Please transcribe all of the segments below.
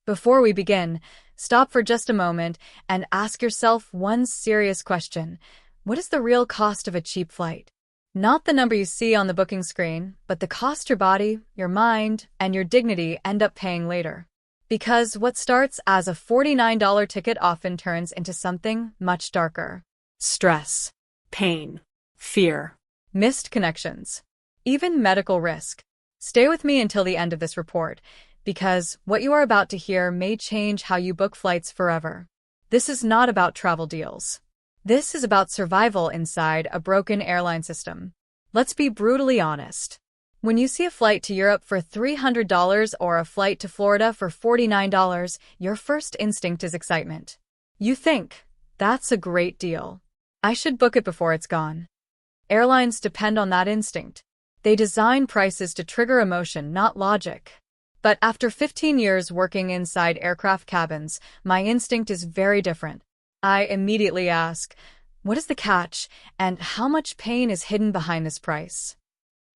Before we begin, stop for just a moment and ask yourself one serious question. What is the real cost of a cheap flight? Not the number you see on the booking screen, but the cost your body, your mind, and your dignity end up paying later. Because what starts as a $49 ticket often turns into something much darker. Stress, pain, fear, Missed connections, even medical risk. Stay with me until the end of this report, because what you are about to hear may change how you book flights forever. This is not about travel deals. This is about survival inside a broken airline system. Let's be brutally honest. When you see a flight to Europe for $300 or a flight to Florida for $49, your first instinct is excitement. You think, that's a great deal. I should book it before it's gone. Airlines depend on that instinct. They design prices to trigger emotion, not logic. But after 15 years working inside aircraft cabins, my instinct is very different. I immediately ask, what is the catch, and how much pain is hidden behind this price?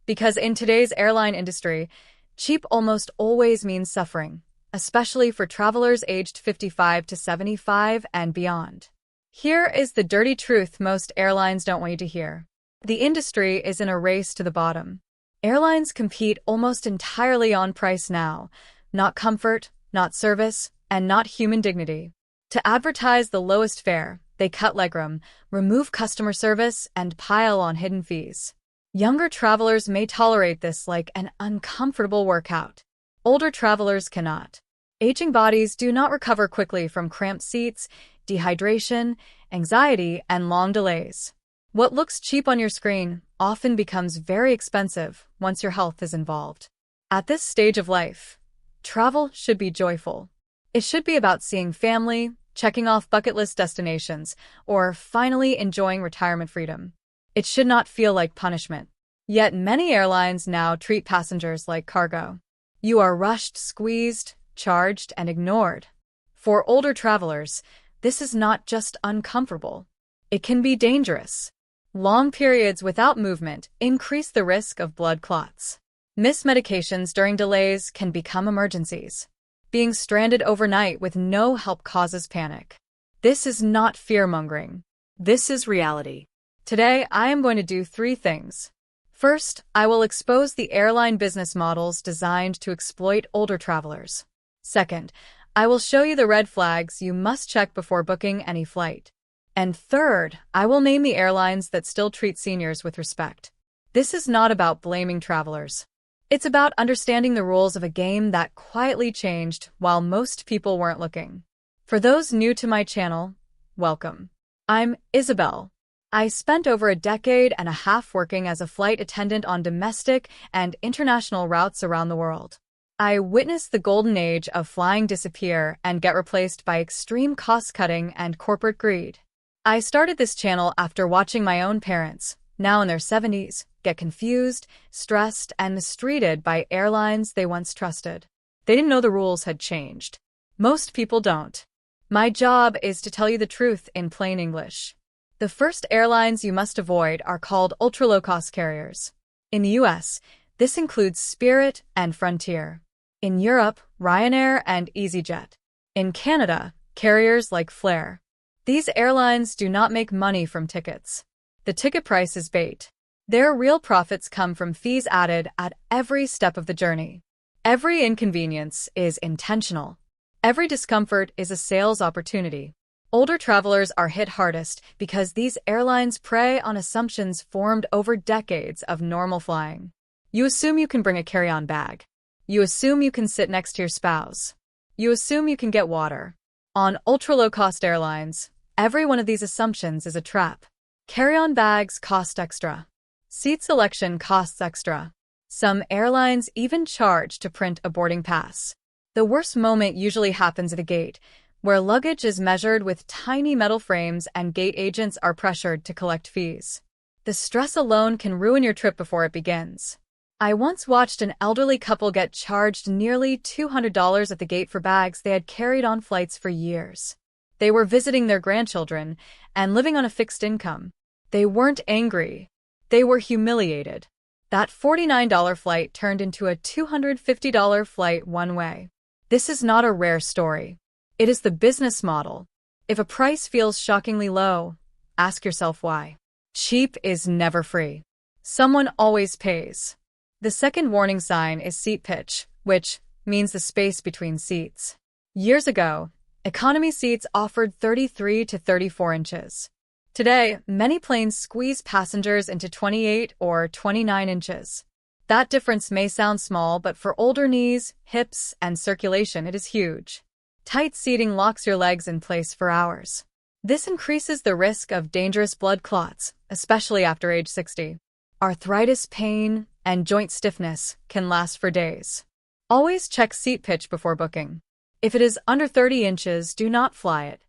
Because in today's airline industry, cheap almost always means suffering, especially for travelers aged 55 to 75 and beyond. Here is the dirty truth most airlines don't want you to hear. The industry is in a race to the bottom. Airlines compete almost entirely on price now, not comfort, not service, and not human dignity. To advertise the lowest fare, they cut legroom, remove customer service, and pile on hidden fees. Younger travelers may tolerate this like an uncomfortable workout. Older travelers cannot. Aging bodies do not recover quickly from cramped seats, dehydration, anxiety, and long delays. What looks cheap on your screen often becomes very expensive once your health is involved. At this stage of life, travel should be joyful. It should be about seeing family, checking off bucket list destinations, or finally enjoying retirement freedom. It should not feel like punishment. Yet many airlines now treat passengers like cargo. You are rushed, squeezed, charged, and ignored. For older travelers, this is not just uncomfortable. It can be dangerous. Long periods without movement increase the risk of blood clots. Missed medications during delays can become emergencies. Being stranded overnight with no help causes panic. This is not fear-mongering. This is reality. Today, I am going to do 3 things. First, I will expose the airline business models designed to exploit older travelers. Second, I will show you the red flags you must check before booking any flight. And third, I will name the airlines that still treat seniors with respect. This is not about blaming travelers. It's about understanding the rules of a game that quietly changed while most people weren't looking. For those new to my channel, welcome. I'm Isabel. I spent over a decade and a half working as a flight attendant on domestic and international routes around the world. I witnessed the golden age of flying disappear and get replaced by extreme cost-cutting and corporate greed. I started this channel after watching my own parents, now in their 70s, get confused, stressed, and mistreated by airlines they once trusted. They didn't know the rules had changed. Most people don't. My job is to tell you the truth in plain English. The first airlines you must avoid are called ultra-low-cost carriers. In the US, this includes Spirit and Frontier. In Europe, Ryanair and EasyJet. In Canada, carriers like Flair. These airlines do not make money from tickets. The ticket price is bait. Their real profits come from fees added at every step of the journey. Every inconvenience is intentional. Every discomfort is a sales opportunity. Older travelers are hit hardest because these airlines prey on assumptions formed over decades of normal flying. You assume you can bring a carry-on bag. You assume you can sit next to your spouse. You assume you can get water. On ultra-low-cost airlines, every one of these assumptions is a trap. Carry-on bags cost extra. Seat selection costs extra. Some airlines even charge to print a boarding pass. The worst moment usually happens at a gate, where luggage is measured with tiny metal frames and gate agents are pressured to collect fees. The stress alone can ruin your trip before it begins. I once watched an elderly couple get charged nearly $200 at the gate for bags they had carried on flights for years. They were visiting their grandchildren and living on a fixed income. They weren't angry. They were humiliated. That $49 flight turned into a $250 flight one way. This is not a rare story. It is the business model. If a price feels shockingly low, ask yourself why. Cheap is never free. Someone always pays. The second warning sign is seat pitch, which means the space between seats. Years ago, economy seats offered 33 to 34 inches. Today, many planes squeeze passengers into 28 or 29 inches. That difference may sound small, but for older knees, hips, and circulation, it is huge. Tight seating locks your legs in place for hours. This increases the risk of dangerous blood clots, especially after age 60. Arthritis, pain, and joint stiffness can last for days. Always check seat pitch before booking. If it is under 30 inches, do not fly it.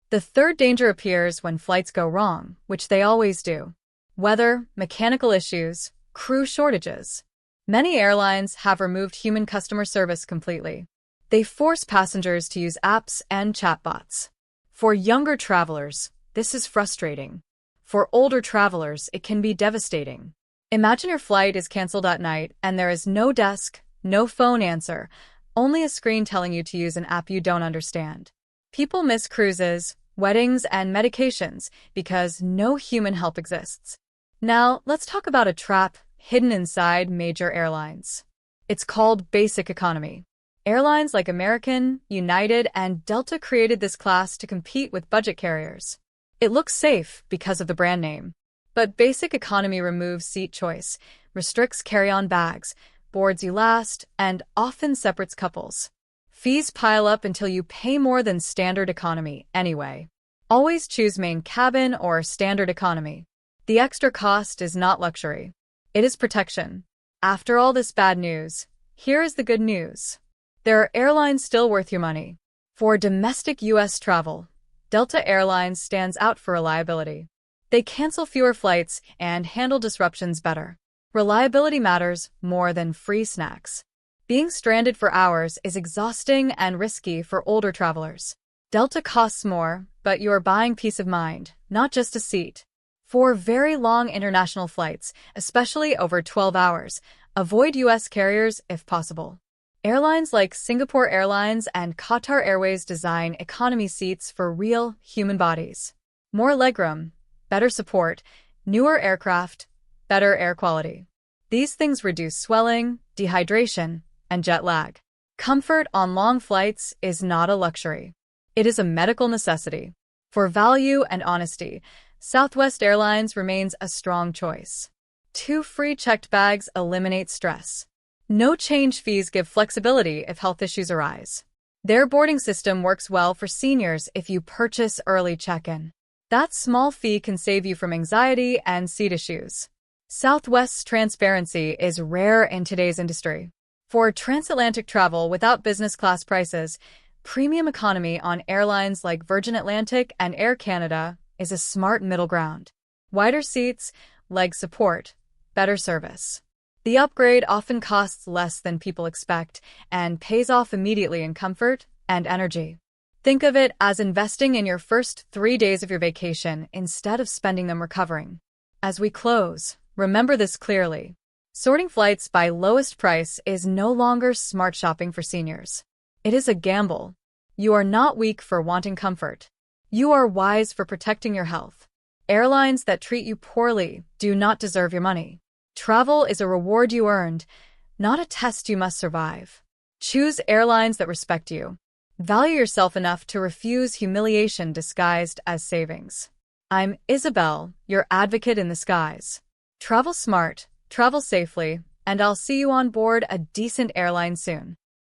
The third danger appears when flights go wrong, which they always do. Weather, mechanical issues, crew shortages. Many airlines have removed human customer service completely. They force passengers to use apps and chatbots. For younger travelers, this is frustrating. For older travelers, it can be devastating. Imagine your flight is canceled at night and there is no desk, no phone answer, only a screen telling you to use an app you don't understand. People miss cruises, weddings, and medications because no human help exists. Now, let's talk about a trap hidden inside major airlines. It's called basic economy. Airlines like American, United, and Delta created this class to compete with budget carriers. It looks safe because of the brand name. But basic economy removes seat choice, restricts carry-on bags, boards you last, and often separates couples. Fees pile up until you pay more than standard economy anyway. Always choose main cabin or standard economy. The extra cost is not luxury. It is protection. After all this bad news, here is the good news. There are airlines still worth your money. For domestic U.S. travel, Delta Airlines stands out for reliability. They cancel fewer flights and handle disruptions better. Reliability matters more than free snacks. Being stranded for hours is exhausting and risky for older travelers. Delta costs more, but you are buying peace of mind, not just a seat. For very long international flights, especially over 12 hours, avoid U.S. carriers if possible. Airlines like Singapore Airlines and Qatar Airways design economy seats for real human bodies. More legroom, better support, newer aircraft, better air quality. These things reduce swelling, dehydration, and jet lag. Comfort on long flights is not a luxury. It is a medical necessity. For value and honesty, Southwest Airlines remains a strong choice. 2 free checked bags eliminate stress. No change fees give flexibility if health issues arise. Their boarding system works well for seniors if you purchase early check-in. That small fee can save you from anxiety and seat issues. Southwest's transparency is rare in today's industry. For transatlantic travel without business class prices, premium economy on airlines like Virgin Atlantic and Air Canada is a smart middle ground. Wider seats, leg support, better service. The upgrade often costs less than people expect and pays off immediately in comfort and energy. Think of it as investing in your first 3 days of your vacation instead of spending them recovering. As we close, remember this clearly. Sorting flights by lowest price is no longer smart shopping for seniors. It is a gamble. You are not weak for wanting comfort. You are wise for protecting your health. Airlines that treat you poorly do not deserve your money. Travel is a reward you earned, not a test you must survive. Choose airlines that respect you. Value yourself enough to refuse humiliation disguised as savings. I'm Isabel, your advocate in the skies. Travel smart, travel safely, and I'll see you on board a decent airline soon.